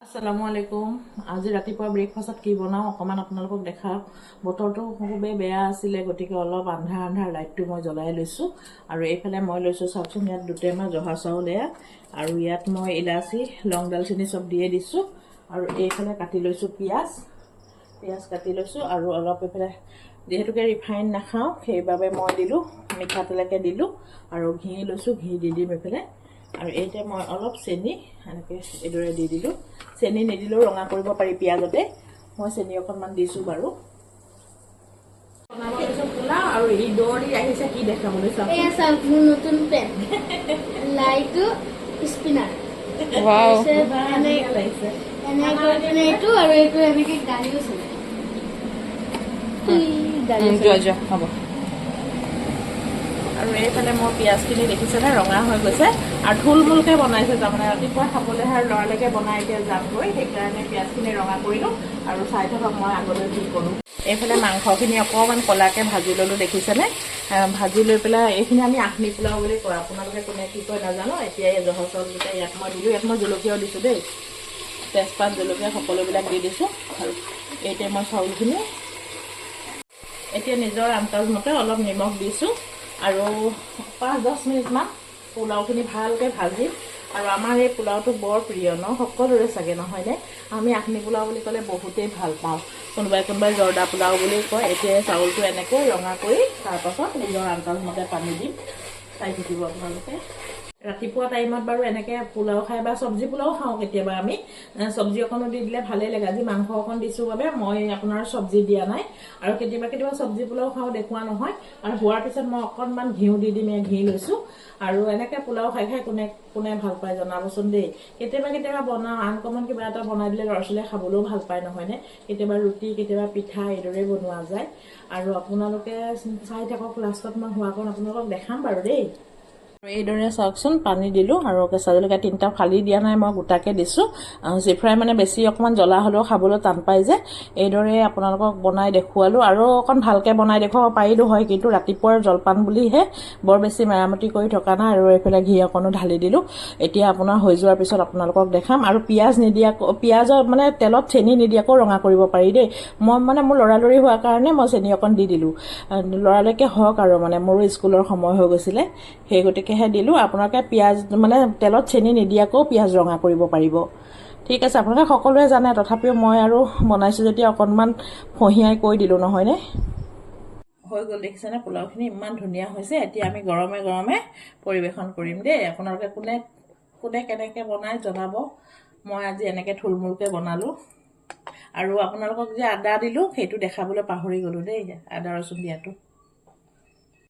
আসসালামু আলাইকুম। আজি ৰাতিপুৱা ব্ৰেকফাষ্টত কি বনাওঁ অকণমান আপোনালোকক দেখাওঁ। বতৰটো খুবেই বেয়া আছিলে, গতিকে অলপ আন্ধাৰ আন্ধাৰ লাইটটো মই জ্বলাই লৈছোঁ। আৰু এইফালে মই লৈছোঁ চাওকচোন, ইয়াত দুটেমা জহা চাউল এয়া, আৰু ইয়াত মই ইলাচি লং দালচেনি চব দিয়ে দিছোঁ। আৰু এইফালে কাটি লৈছোঁ পিঁয়াজ কাটি লৈছোঁ। আৰু অলপ এইফালে যিহেতুকে ৰিফাইন নাখাওঁ সেইবাবে মই দিলোঁ মিঠাতেলকে দিলোঁ। আৰু ঘি লৈছোঁ, ঘি দি দিম এইফালে। আৰু এইতে মই অলপ চেনি এনেকৈ এইদৰে দি দিলোঁ। চেনি নিদিলেও ৰঙা কৰিব পাৰি পিঁয়াজতে, মই চেনি অকণমান দিছোঁ বাৰু। বনাব লৈছোঁ পোলাও, আৰু ই দৌৰি আহিছে কি দেখাবলৈ চাওক। মোৰ নতুন পেন লাইটো স্পিনাৰ লাগিছে এইটো আৰু এইটো এনেকে গাড়ীও চলে হ'ব। আৰু এইফালে মোৰ পিঁয়াজখিনি দেখিছেনে ৰঙা হৈ গৈছে, আৰু থুলমূলকৈ বনাইছে, তাৰমানে ৰাতিপুৱা খাবলৈহে আৰু লৰালৈকে বনাই এতিয়া যামগৈ, সেইকাৰণে পিঁয়াজখিনি ৰঙা কৰিলোঁ। আৰু চাই থাকক মই আগলৈ কি কৰোঁ। এইফালে মাংসখিনি অকণমান ক'লাকৈ ভাজি ল'লোঁ, দেখিছেনে? ভাজি লৈ পেলাই এইখিনি আমি আখনি পোলাও বুলি কয়, আপোনালোকে কোনে কি কয় নাজানো। এতিয়া এই জহা চাউলকেইটা ইয়াত মই দিলোঁ, ইয়াত মই জলকীয়াও দিছোঁ দেই, তেজপাত জলকীয়া সকলোবিলাক দি দিছোঁ। আৰু এতিয়া মই চাউলখিনি এতিয়া নিজৰ আন্দাজ মতে অলপ নিমখ দিছোঁ। আৰু 5-10 মিনিটমান পোলাওখিনি ভালকৈ ভাজিম। আৰু আমাৰ এই পোলাওটো বৰ প্ৰিয় ন, সকলোৰে চাগে নহয়নে? আমি আখনি পোলাও বুলি ক'লে বহুতেই ভাল পাওঁ, কোনোবাই জৰ্দা পোলাও বুলি কয়। এতিয়া চাউলটো এনেকৈ ৰঙা কৰি তাৰপাছত নিজৰ আন্দাজ মতে পানী দিম, চাই থাকিব আপোনালোকে। ৰাতিপুৱা টাইমত বাৰু এনেকৈ পোলাও খাই বা চব্জি পোলাও খাওঁ কেতিয়াবা আমি, চব্জি অকণো দি দিলে ভালেই লাগে। আজি মাংস অকণ দিছোঁ বাবে মই আপোনাৰ চব্জি দিয়া নাই। আৰু কেতিয়াবা চব্জি পোলাও খাওঁ, দেখুওৱা নহয়। আৰু হোৱাৰ পিছত মই অকণমান ঘিউ দি দিম, ঘি লৈছোঁ। আৰু এনেকৈ পোলাও খাই কোনে ভাল পায় জনাবচোন দেই। কেতিয়াবা বনাওঁ, আনকমন কিবা এটা বনাই দিলে ল'ৰা ছোৱালীয়ে খাবলৈও ভাল পায় নহয়নে? কেতিয়াবা ৰুটি, কেতিয়াবা পিঠা, এইদৰে বনোৱা যায়। আৰু আপোনালোকে চাই থাকক, লাষ্টত মই হোৱাকণ আপোনালোকক দেখাম বাৰু দেই। এইদৰে চাওকচোন, পানী দিলোঁ, আৰু কেঁচা জলকীয়া 3টা ফালি দিয়া নাই, মই গোটাকৈ দিছোঁ। জিফ্ৰাই মানে বেছি অকণমান জ্বলা হ'লেও খাবলৈ টান পাই যে, এইদৰে আপোনালোকক বনাই দেখুৱালোঁ। আৰু অকণ ভালকৈ বনাই দেখুৱাব পাৰিলোঁ হয়, কিন্তু ৰাতিপুৱাৰ জলপান বুলিহে বৰ বেছি মেৰামতি কৰি থকা নাই। আৰু এইফালে ঘি অকণো ঢালি দিলোঁ। এতিয়া আপোনাৰ হৈ যোৱাৰ পিছত আপোনালোকক দেখাম। আৰু পিঁয়াজৰ মানে তেলত চেনি নিদিয়াকৈ ৰঙা কৰিব পাৰি দেই। মই মানে মোৰ লৰালৰি হোৱাৰ কাৰণে মই চেনি অকণ দি দিলোঁ, লৰালৈকে হওক আৰু, মানে মোৰো স্কুলৰ সময় হৈ গৈছিলে, সেই গতিকেহে দিলোঁ। আপোনালোকে পিঁয়াজ মানে তেলত চেনি নিদিয়াকৈও পিঁয়াজ ৰঙা কৰিব পাৰিব। ঠিক আছে, আপোনালোকে সকলোৱে জানে, তথাপিও মই আৰু বনাইছোঁ যেতিয়া অকণমান ফঁহিয়াই কৈ দিলোঁ নহয়নে? হৈ গ'ল, দেখিছেনে? পোলাওখিনি ইমান ধুনীয়া হৈছে। এতিয়া আমি গৰমে গৰমে পৰিৱেশন কৰিম দেই। আপোনালোকে কোনে কেনেকৈ বনাই জনাব। মই আজি এনেকৈ থুলমূলকৈ বনালোঁ। আৰু আপোনালোকক যে আদা দিলোঁ সেইটো দেখাবলৈ পাহৰি গ'লোঁ দেই, আদা ৰচুন দিয়াটো।